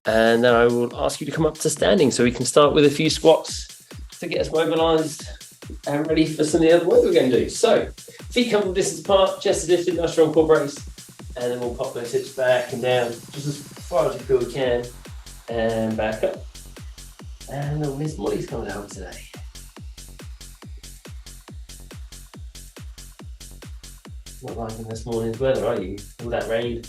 And then I will ask you to come up to standing so we can start with a few squats to get us mobilised and ready for some of the other work we're going to do. So, feet comfortable distance apart, chest is lifted, nice strong core brace, and then we'll pop those hips back and down just as far as you feel we can, and back up. And Miss Molly's coming out today. Not liking this morning's weather, are you? All that rain.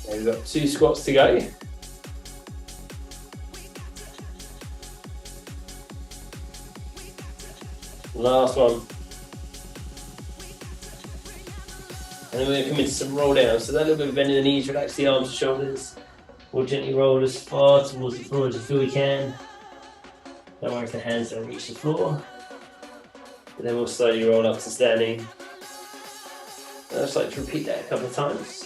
We've got 2 squats to go. Last one. And then we're going to come into some roll down. So that little bit of bending the knees, relax the arms and shoulders. We'll gently roll as far towards the floor as you feel we can. Don't worry if the hands don't reach the floor. And then we'll slowly roll up to standing. And I'd just like to repeat that a couple of times.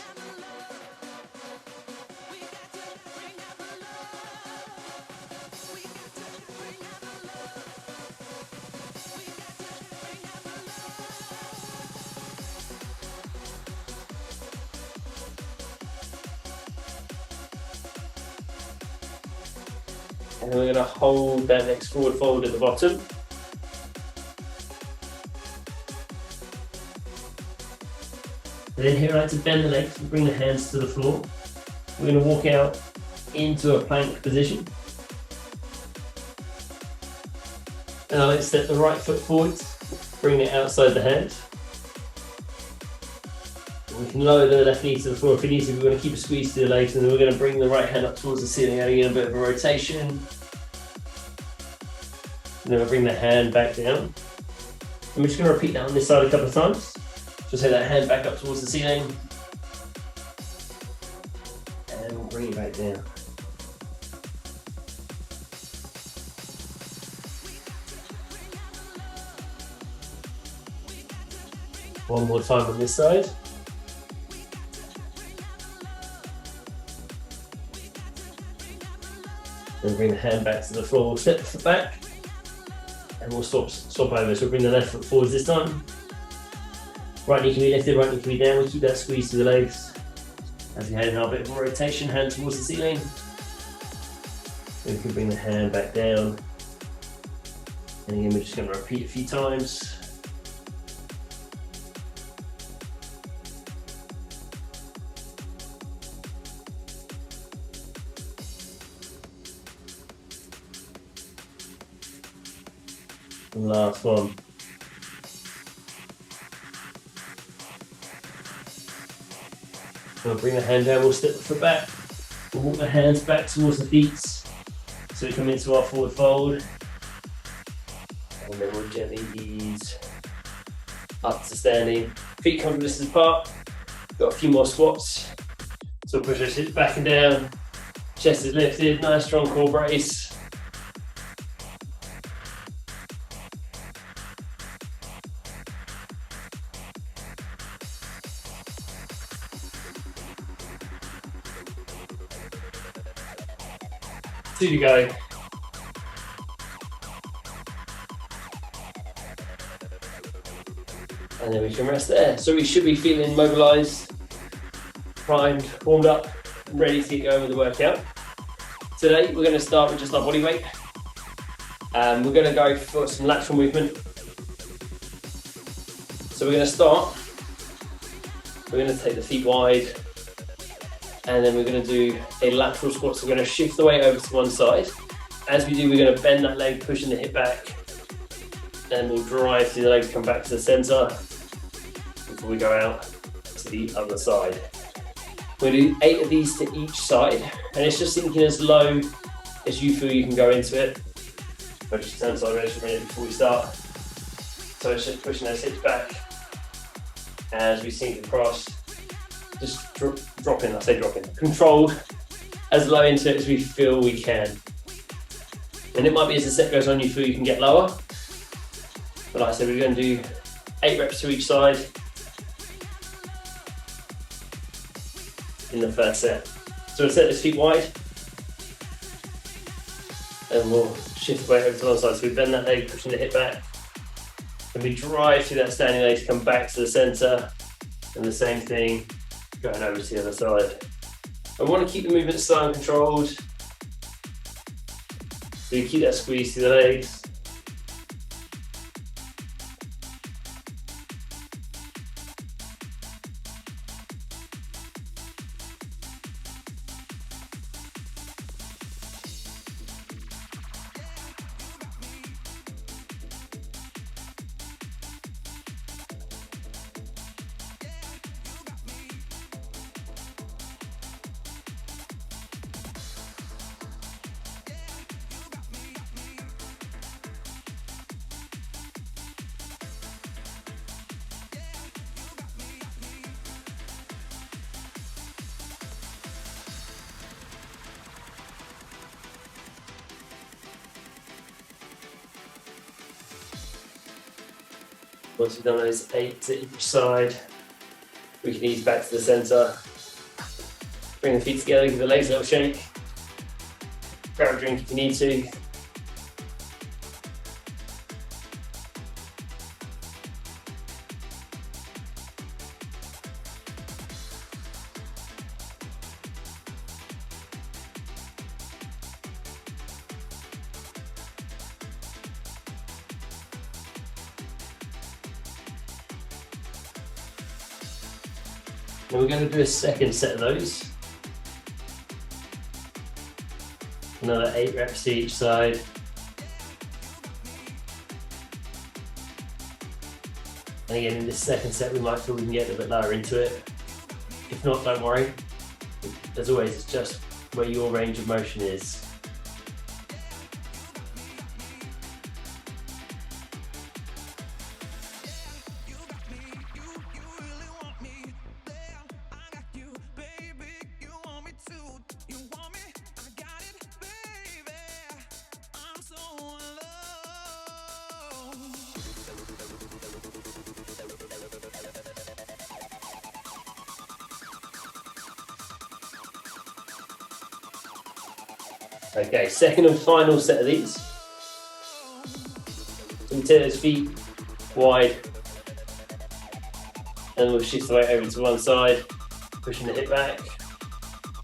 And then we're going to hold that next forward fold at the bottom. And then here I like to bend the legs and bring the hands to the floor. We're going to walk out into a plank position. And I like to step the right foot forwards, bring it outside the hand. We can lower the left knee to the floor if we need to. We're going to keep a squeeze to the legs, and then we're going to bring the right hand up towards the ceiling, adding in a bit of a rotation. And then we'll bring the hand back down. And we're just going to repeat that on this side a couple of times. Just hold that hand back up towards the ceiling. And we'll bring it back down. One more time on this side. Then bring the hand back to the floor. We'll step the foot back and we'll swap over. So we'll bring the left foot forwards this time. Right knee can be lifted, right knee can be down. We'll keep that squeeze to the legs. As we head in our bit of a rotation, hand towards the ceiling. Then we can bring the hand back down. And again, we're just going to repeat a few times. And last one. We'll bring the hand down, we'll step the foot back. We'll walk the hands back towards the feet. So we come into our forward fold. And then we'll gently ease up to standing. Feet comfortable distance apart. Got a few more squats. So we'll push those hips back and down. Chest is lifted, nice strong core brace. Two to go. And then we can rest there. So we should be feeling mobilised, primed, warmed up, and ready to get going with the workout. Today we're going to start with just our body weight. We're going to go for some lateral movement. So we're going to start. We're going to take the feet wide. And then we're going to do a lateral squat. So we're going to shift the weight over to one side. As we do, we're going to bend that leg, pushing the hip back. And we'll drive through the legs, come back to the centre before we go out to the other side. We're going to do 8 of these to each side. And it's just sinking as low as you feel you can go into it. But just turn side rotation before we start. So it's just pushing those hips back as we sink across. Just drop in, I say drop in. Controlled as low into it as we feel we can. And it might be as the set goes on, you feel you can get lower. But like I said, we're going to do 8 reps to each side in the first set. So we'll set those feet wide and we'll shift the weight over to one side. So we bend that leg, pushing the hip back. And we drive through that standing leg to come back to the center. And the same thing, going over to the other side. I want to keep the movement slow and controlled. So you keep that squeeze through the legs. Once we've done those 8 to each side, we can ease back to the center. Bring the feet together, give the legs a little shake. Grab a drink if you need to. Now we're going to do a second set of those. Another 8 reps to each side. And again, in this second set, we might feel we can get a little bit lower into it. If not, don't worry. As always, it's just where your range of motion is. Okay, second and final set of these. So we take those feet wide and we'll shift the weight over to one side, pushing the hip back,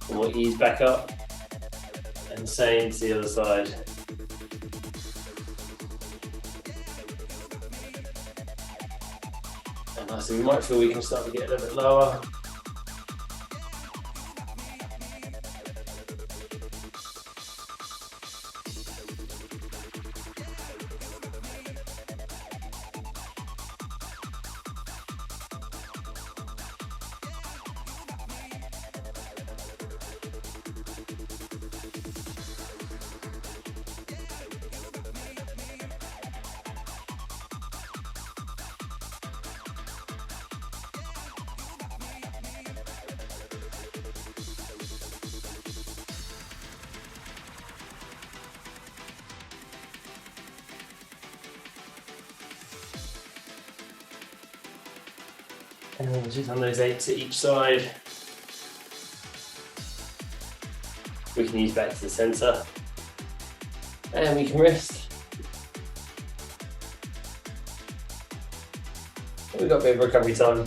and we'll ease back up, and same to the other side. And so we might feel we can start to get a little bit lower. And we'll just on those 8 to each side. We can ease back to the center. And we can rest. And we've got a bit of recovery time.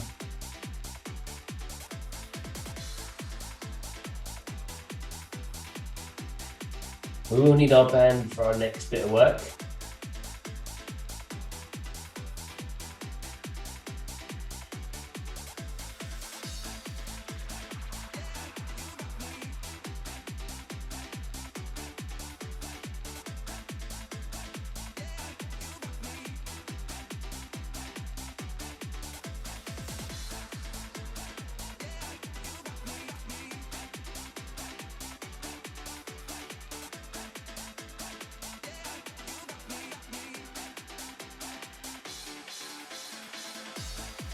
We will need our band for our next bit of work.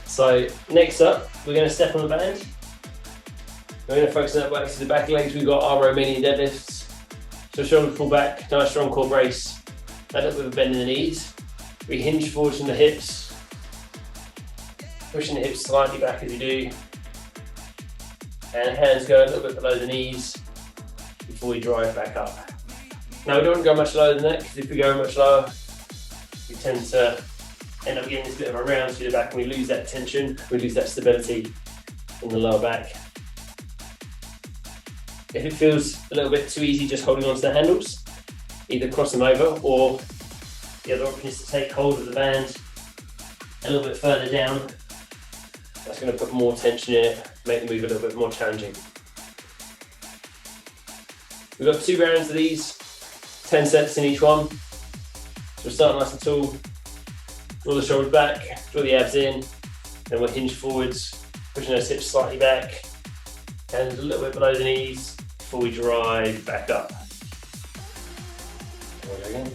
So next up, we're going to step on the band. We're going to focus on that work to the back legs. We've got our Romanian deadlifts, So shoulders pull back, nice strong core brace, a little bit of a bend in the knees. We hinge forwards from the hips, pushing the hips slightly back as you do. And hands go a little bit below the knees before we drive back up. Now we don't want to go much lower than that, because if we go much lower, we tend to end up getting this bit of a round through the back and we lose that tension, we lose that stability in the lower back. If it feels a little bit too easy just holding onto the handles, either cross them over, or the other option is to take hold of the band a little bit further down. That's going to put more tension in it, make the move a little bit more challenging. We've got 2 rounds of these, 10 sets in each one. So we'll start nice and tall, draw the shoulders back, draw the abs in, then we'll hinge forwards, pushing those hips slightly back, hands a little bit below the knees before we drive back up. There we go again.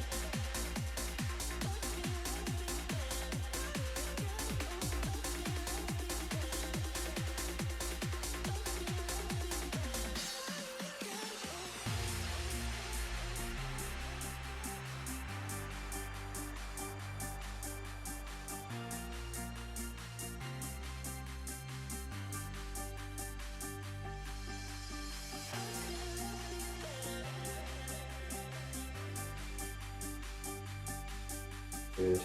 Good.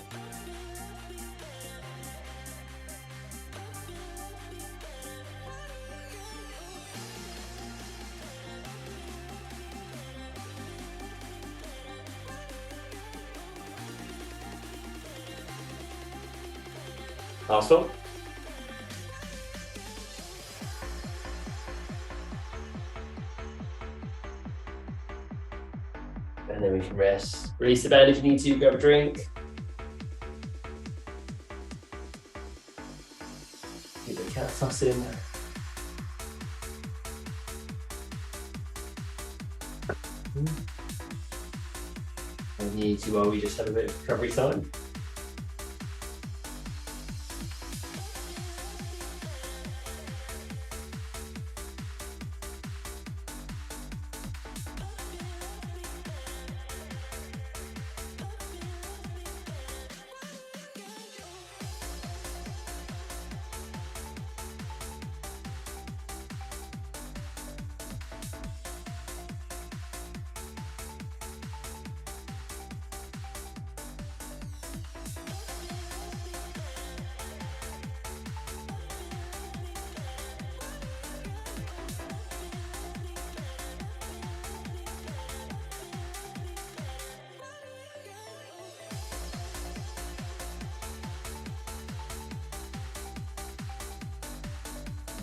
Last one. And then we can rest. Release the band if you need to, grab a drink. Keep the cat fussing. And you need to while we just have a bit of recovery time.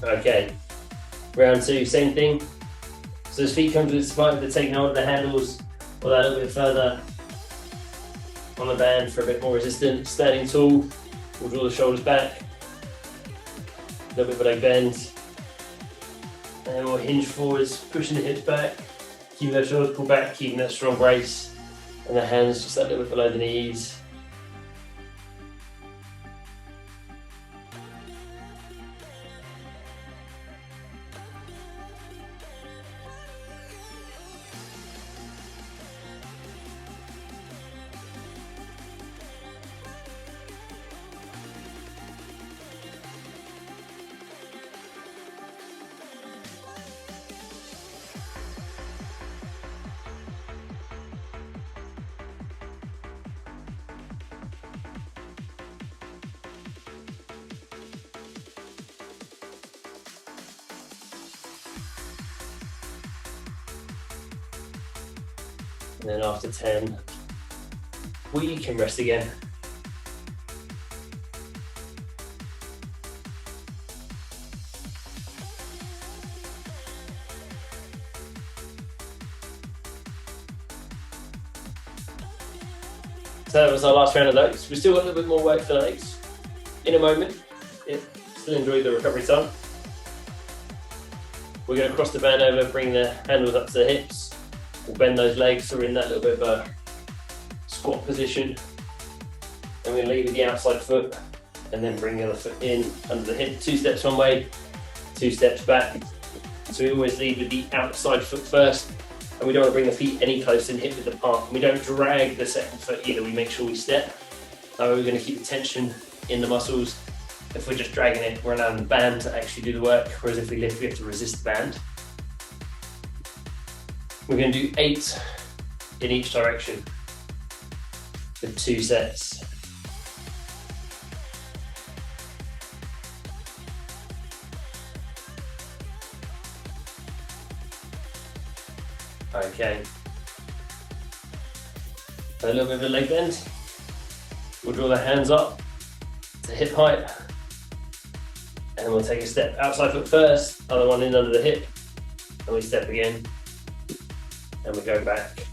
Okay, round 2, same thing. So his feet come to the spine, they're taking hold of the handles, or that a little bit further on the band for a bit more resistance. Standing tall, we'll draw the shoulders back, a little bit of a leg bend, and then we'll hinge forwards, pushing the hips back, keeping those shoulders pulled back, keeping that strong brace, and the hands just a little bit below the knees. And then after 10, we can rest again. So that was our last round of those. We've still got a little bit more work for the legs. In a moment, still enjoy the recovery time. We're going to cross the band over, bring the handles up to the hips. We'll bend those legs so we're in that little bit of a squat position. Then we'll lead with the outside foot and then bring the other foot in under the hip. 2 steps one way, 2 steps back. So we always lead with the outside foot first And we don't want to bring the feet any closer than hip width apart. And we don't drag the second foot either. We make sure we step. That way we're going to keep the tension in the muscles. If we're just dragging it, we're allowing the band to actually do the work. Whereas if we lift, we have to resist the band. We're going to do 8 in each direction with 2 sets. Okay. A little bit of a leg bend. We'll draw the hands up to hip height. And we'll take a step outside foot first, other one in under the hip. And we step again. And we go back.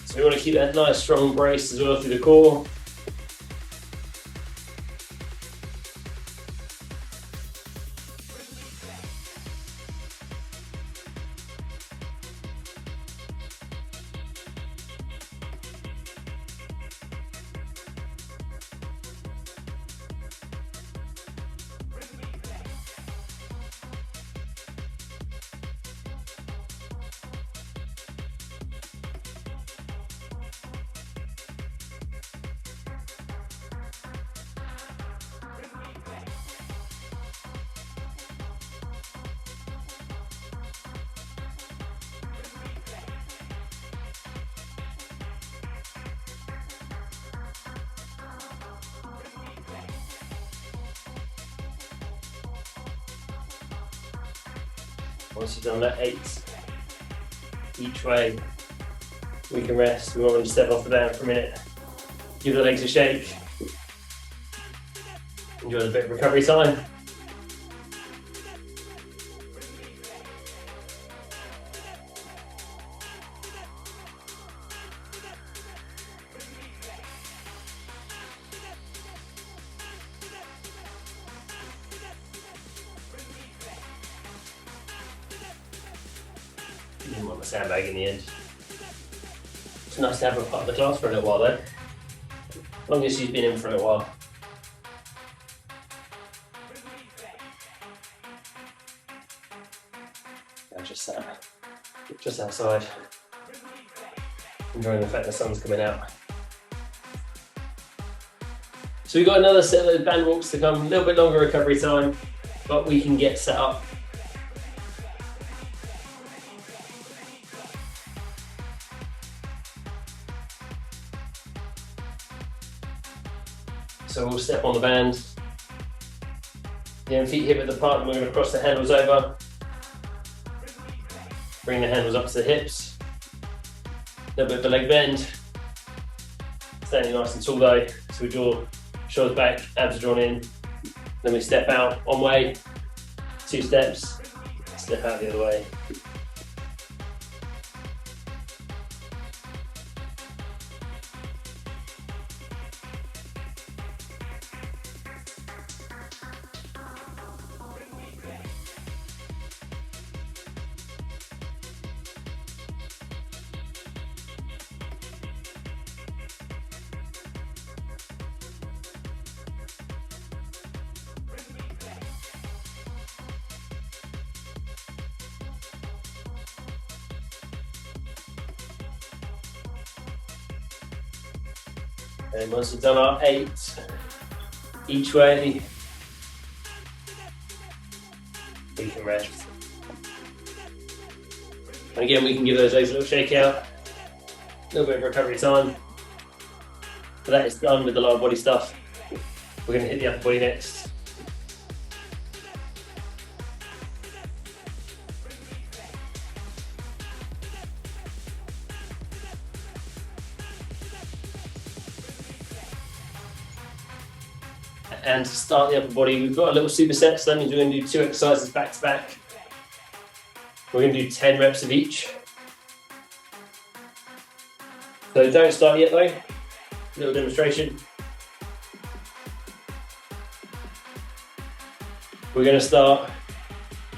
So we want to keep that nice strong brace as well through the core. Once you've done that 8 each way, we can rest. We want to step off the band for a minute. Give the legs a shake. Enjoy a bit of recovery time. Didn't want the sandbag in the end. It's nice to have a part of the class for a little while though. As long as she's been in for a little while. I just sat just outside, enjoying the fact the sun's coming out. So we've got another set of those band walks to come, a little bit longer recovery time, but we can get set up. So we'll step on the band, feet hip width apart, and we're going to cross the handles over. Bring the handles up to the hips. A little bit of a leg bend. Standing nice and tall though, so we draw shoulders back, abs are drawn in. Then we step out one way, 2 steps, step out the other way. And once we've done our 8 each way, we can rest. And again, we can give those legs a little shake out, a little bit of recovery time. But that is done with the lower body stuff. We're going to hit the upper body next. And to start the upper body, we've got a little superset, so that means we're going to do 2 exercises back to back. We're going to do 10 reps of each. So don't start yet though, a little demonstration. We're going to start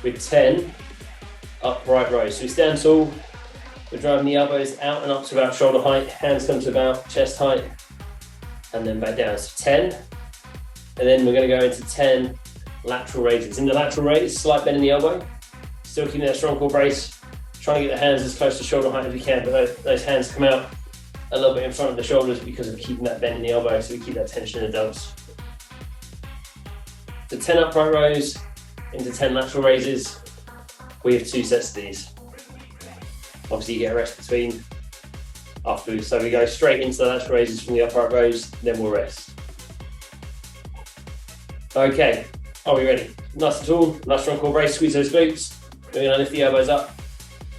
with 10 upright rows. So we stand tall, we're driving the elbows out and up to about shoulder height, hands come to about chest height, and then back down. So 10. And then we're going to go into 10 lateral raises. In the lateral raise, slight bend in the elbow, still keeping that strong core brace, trying to get the hands as close to shoulder height as we can, but those hands come out a little bit in front of the shoulders because of keeping that bend in the elbow, so we keep that tension in the delts. So 10 upright rows into 10 lateral raises. We have 2 sets of these. Obviously you get a rest between afterwards, so we go straight into the lateral raises from the upright rows, then we'll rest. Okay, are we ready? Nice and tall, nice strong core brace, squeeze those glutes. We're going to lift the elbows up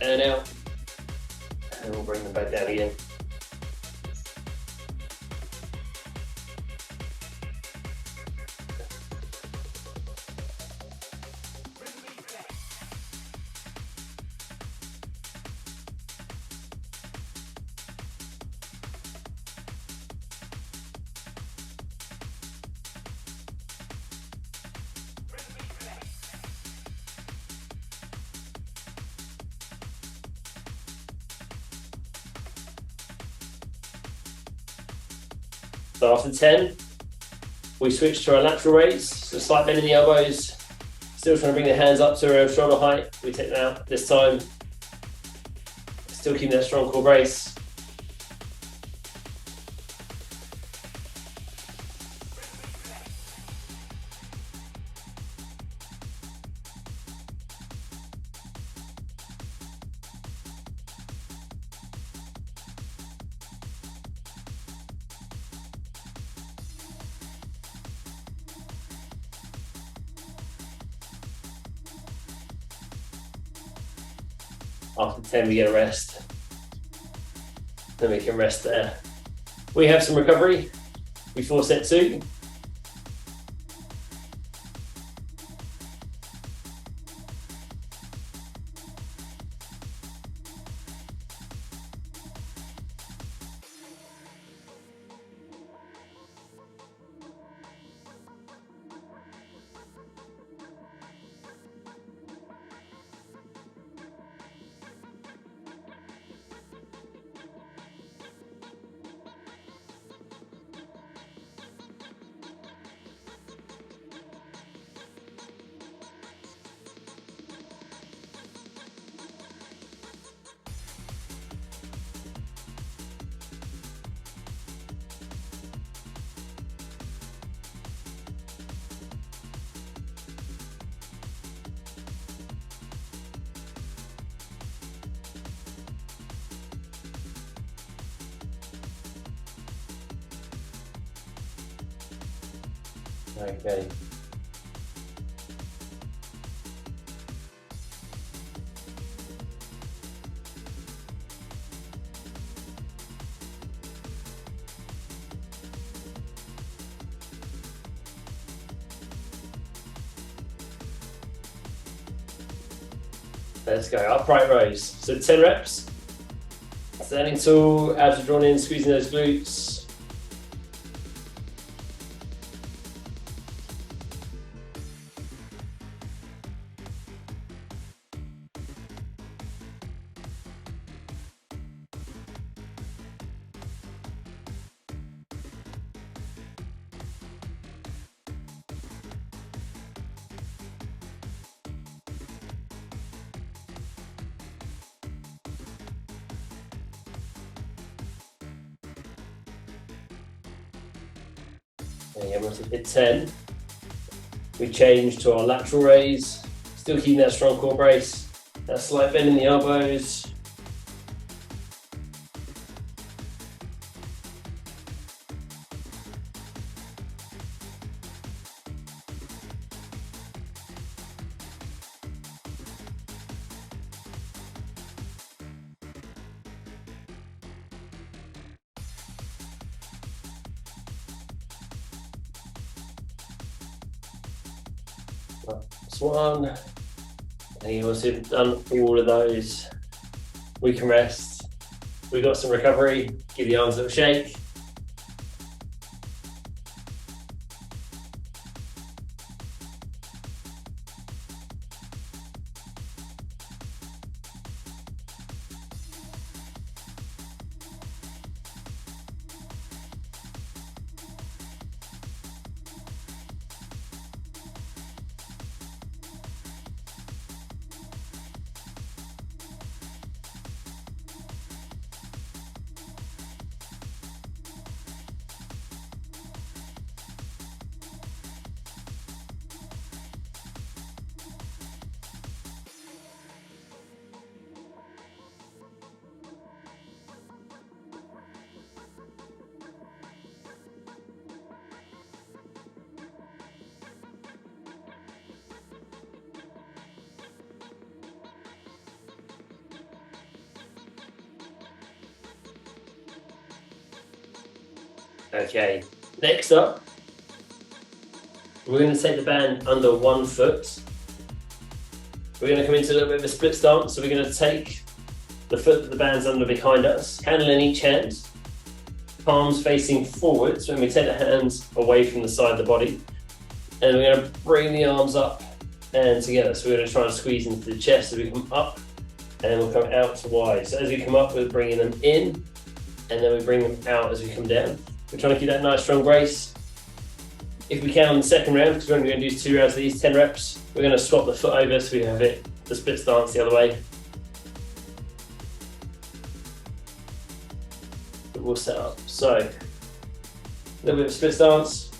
and out, and we'll bring them back down again. So after 10, we switch to our lateral raise, so slight bend in the elbows, still trying to bring the hands up to around shoulder height. We take them out this time, still keeping that strong core brace. After 10, we get a rest. Then we can rest there. We have some recovery before set 2. Okay. Let's go, upright rows. So 10 reps. Standing tall, abs are drawn in, squeezing those glutes. And once we hit 10, we change to our lateral raise, still keeping that strong core brace, that slight bend in the elbows. That's one. And once we've done all of those, we can rest. We've got some recovery, give the arms a little shake. Okay, next up, we're going to take the band under 1 foot. We're going to come into a little bit of a split stance. So we're going to take the foot that the band's under behind us, handle in each hand, palms facing forwards when we take the hands away from the side of the body. And we're going to bring the arms up and together. So we're going to try and squeeze into the chest as we come up, and then we'll come out to wide. So as we come up, we're bringing them in, and then we bring them out as we come down. We're trying to keep that nice strong brace. If we can on the second round, because we're only going to do 2 rounds of these, 10 reps, we're going to swap the foot over so we have it, the split stance the other way. But we'll set up. So, a little bit of split stance,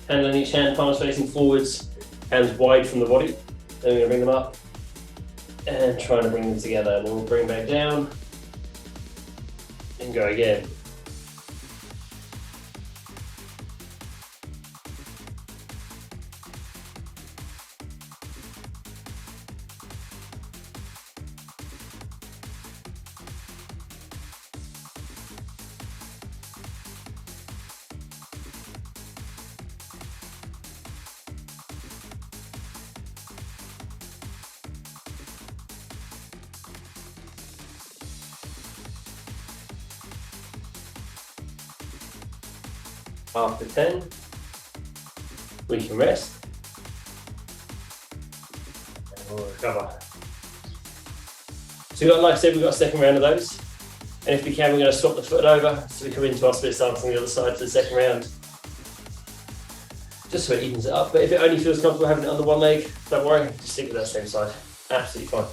hand on each hand, palms facing forwards, hands wide from the body. Then we're going to bring them up and trying to bring them together. And then we'll bring back down and go again. After 10, we can rest and we'll recover. So like I said, we've got a second round of those. And if we can, we're going to swap the foot over so we come into our split stance on the other side for the second round. Just so it evens it up. But if it only feels comfortable having it under one leg, don't worry, just stick with that same side. Absolutely fine.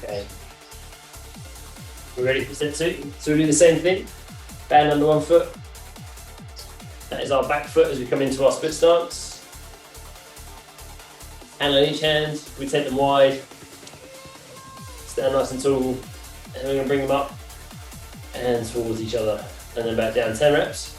Okay. We're ready for set 2. So we'll do the same thing. Band under 1 foot. That is our back foot as we come into our split stance. Hand on each hand, we take them wide. Stand nice and tall. And we're going to bring them up and towards each other. And then back down, 10 reps.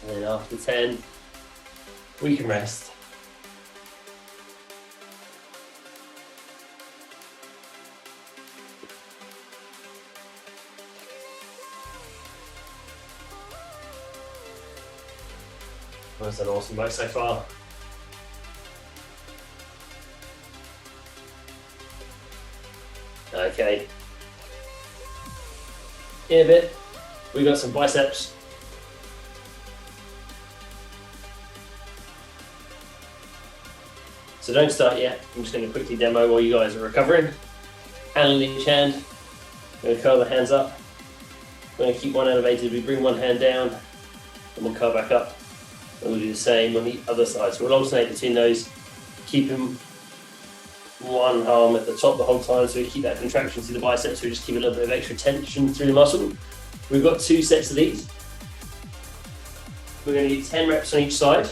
And then after 10, we can rest. That's an awesome work so far. Okay. In a bit, we got some biceps. So don't start yet. I'm just going to quickly demo while you guys are recovering. Hand on each hand. I'm going to curl the hands up. I'm going to keep one elevated. We bring one hand down, and we'll curl back up. And we'll do the same on the other side. So we'll alternate between those, keeping one arm at the top the whole time, so we keep that contraction through the biceps. So we just keep a little bit of extra tension through the muscle. We've got 2 sets of these. We're going to do 10 reps on each side.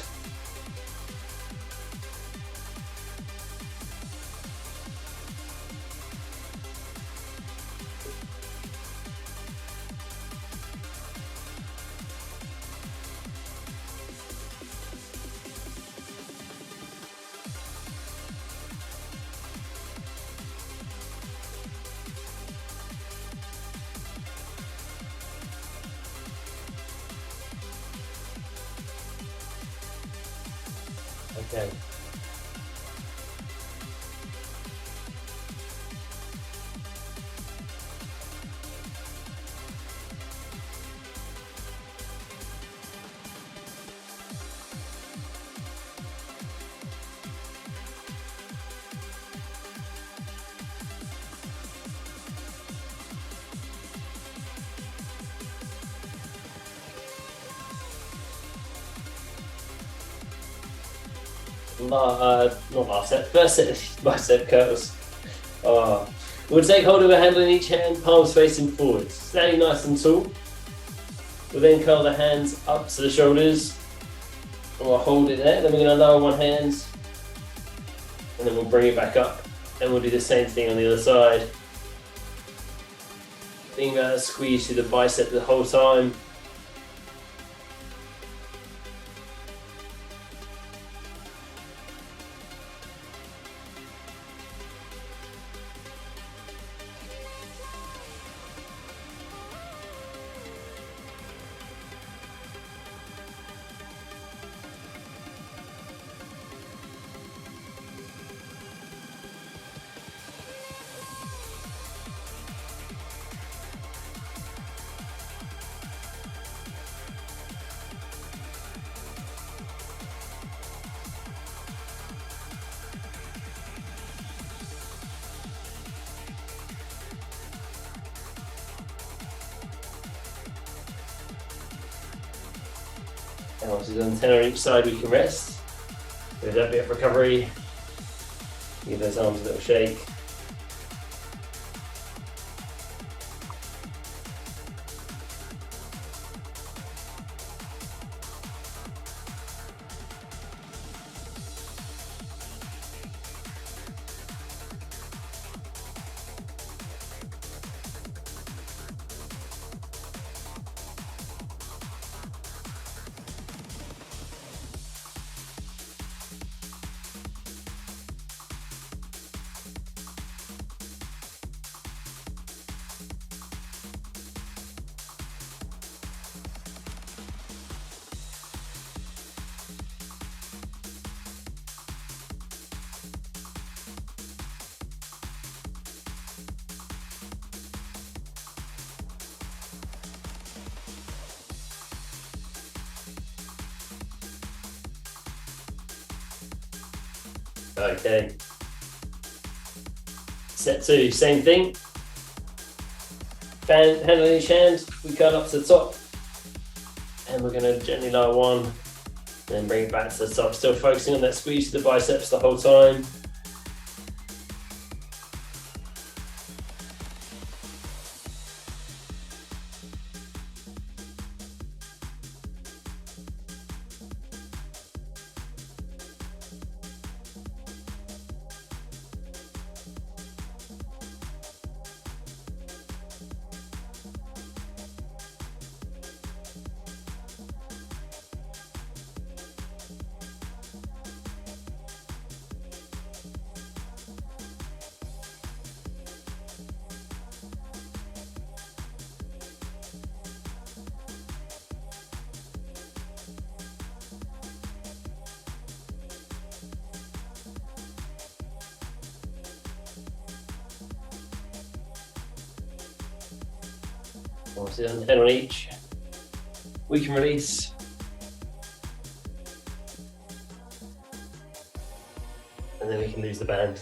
Okay. Not last set, first set of bicep curls. We'll take hold of a handle in each hand, palms facing forwards, standing nice and tall. We'll then curl the hands up to the shoulders, and we'll hold it there. Then we're going to lower one hand, and then we'll bring it back up, and we'll do the same thing on the other side. Think about that squeeze through the bicep the whole time. And obviously on 10 on each side we can rest. Give that bit of recovery. Give those arms a little shake. Okay. Set 2, same thing. Hand on each hand, we curl up to the top. And we're going to gently lower one, then bring it back to the top. Still focusing on that squeeze to the biceps the whole time. Obviously on 10 on each, we can release. And then we can lose the band.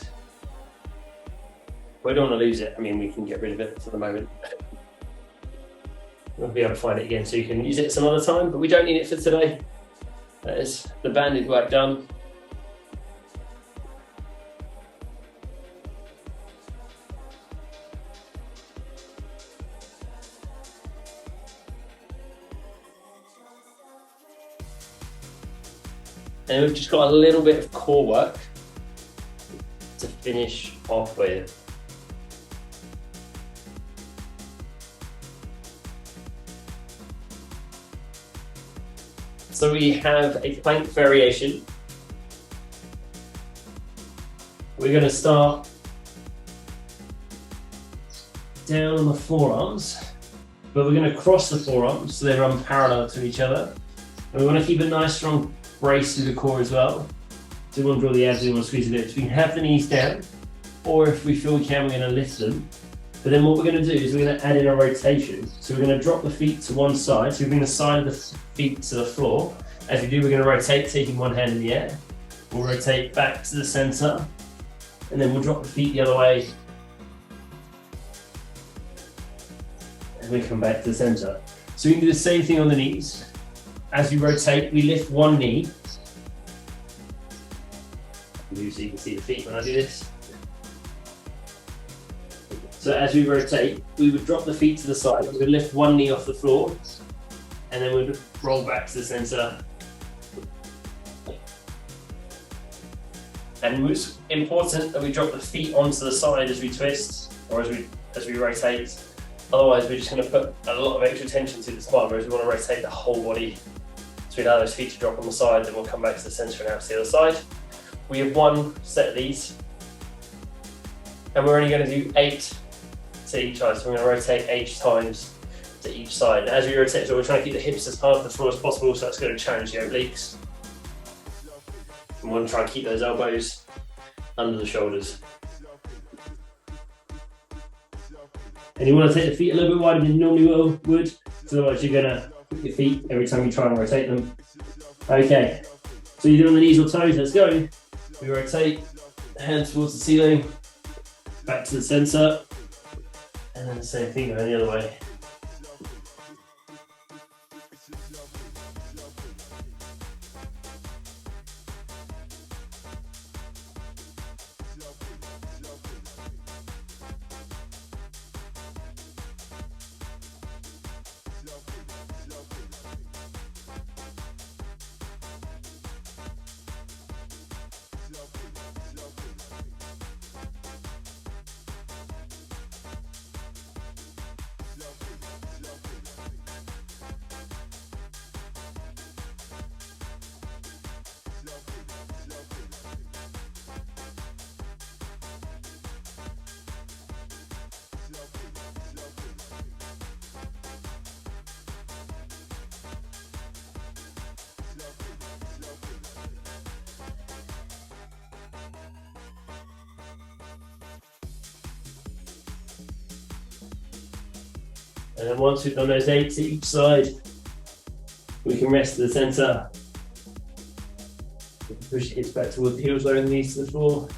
We don't want to lose it, I mean we can get rid of it for the moment. We'll be able to find it again so you can use it some other time, but we don't need it for today. That is the banded work done. And we've just got a little bit of core work to finish off with. So we have a plank variation. We're going to start down the forearms, but we're going to cross the forearms so they run parallel to each other. And we want to keep a nice strong brace through the core as well. So we want to draw the abs, we want to squeeze the glutes. We can have the knees down, or if we feel we can, we're going to lift them. But then what we're going to do is we're going to add in a rotation. So we're going to drop the feet to one side. So we bring the side of the feet to the floor. As we do, we're going to rotate, taking one hand in the air. We'll rotate back to the center, and then we'll drop the feet the other way. And we come back to the center. So we can do the same thing on the knees. As we rotate, we lift one knee. So you can see the feet when I do this. So as we rotate, we would drop the feet to the side. We would lift one knee off the floor, and then we'd roll back to the center. And it's important that we drop the feet onto the side as we twist, or as we rotate. Otherwise, we're just going to put a lot of extra tension to the spine, whereas we want to rotate the whole body. So we allow those feet to drop on the side, then we'll come back to the center and out to the other side. We have one set of these, and we're only going to do 8 to each side. So we're going to rotate 8 times to each side. As we rotate, so we're trying to keep the hips as high off the floor as possible, so that's going to challenge the obliques. We want to try and keep those elbows under the shoulders. And you want to take the feet a little bit wider than you normally would, so otherwise you're going to put your feet every time you try and rotate them. Okay, so you do on the knees or toes, let's go. We rotate, hands towards the ceiling, back to the center, and then the same thing going the other way. And then once we've done those 8 to each side, we can rest to the center. Push the hips back towards the heels, lowering the knees to the floor,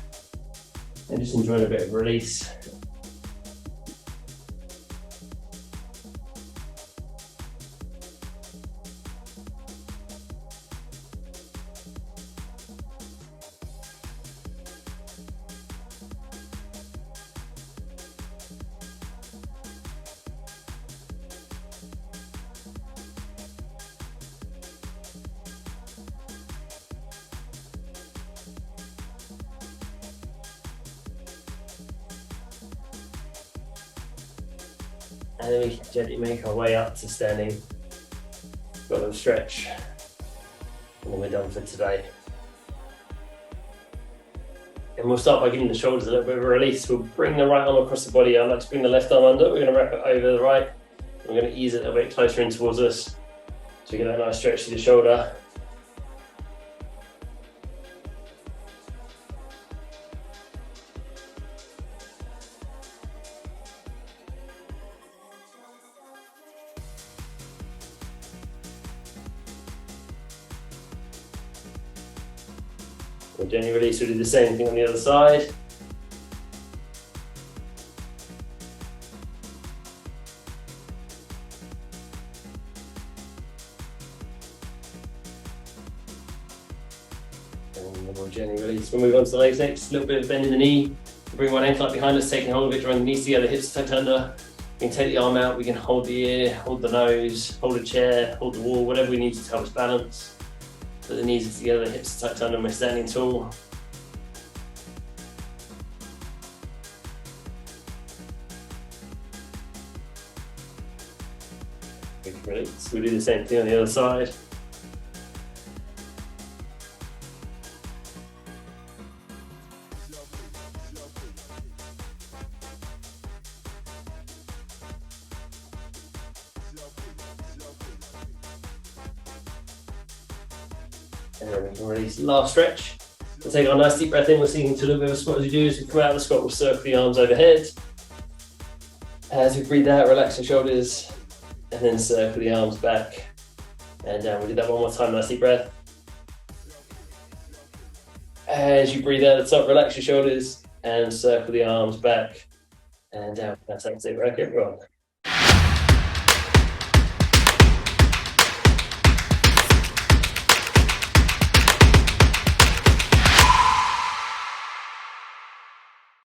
and just enjoying a bit of release. And then we can gently make our way up to standing. Got a little stretch, and then we're done for today. And we'll start by giving the shoulders a little bit of a release. We'll bring the right arm across the body. I'd like to bring the left arm under. We're going to wrap it over the right. We're going to ease it a little bit closer in towards us, so we get that nice stretch to the shoulder. We'll gently release, we'll do the same thing on the other side. And then we'll gently release. We'll move on to the legs next, a little bit of bend in the knee. Bring one ankle up behind us, taking hold of it, drawing the knees together, hips tucked under. We can take the arm out, we can hold the ear, hold the nose, hold a chair, hold the wall, whatever we need to help us balance. Put the knees together, hips tucked under, and we're standing tall. Release. We'll do the same thing on the other side. And then we can release. Last stretch. We'll take our nice deep breath in. We're sinking to a little bit of a squat as we do. As we come out of the squat, we'll circle the arms overhead. As we breathe out, relax the shoulders, and then circle the arms back and down. We'll do that one more time. Nice deep breath. As you breathe out at the top, relax your shoulders and circle the arms back and down. That's it. Okay, everyone.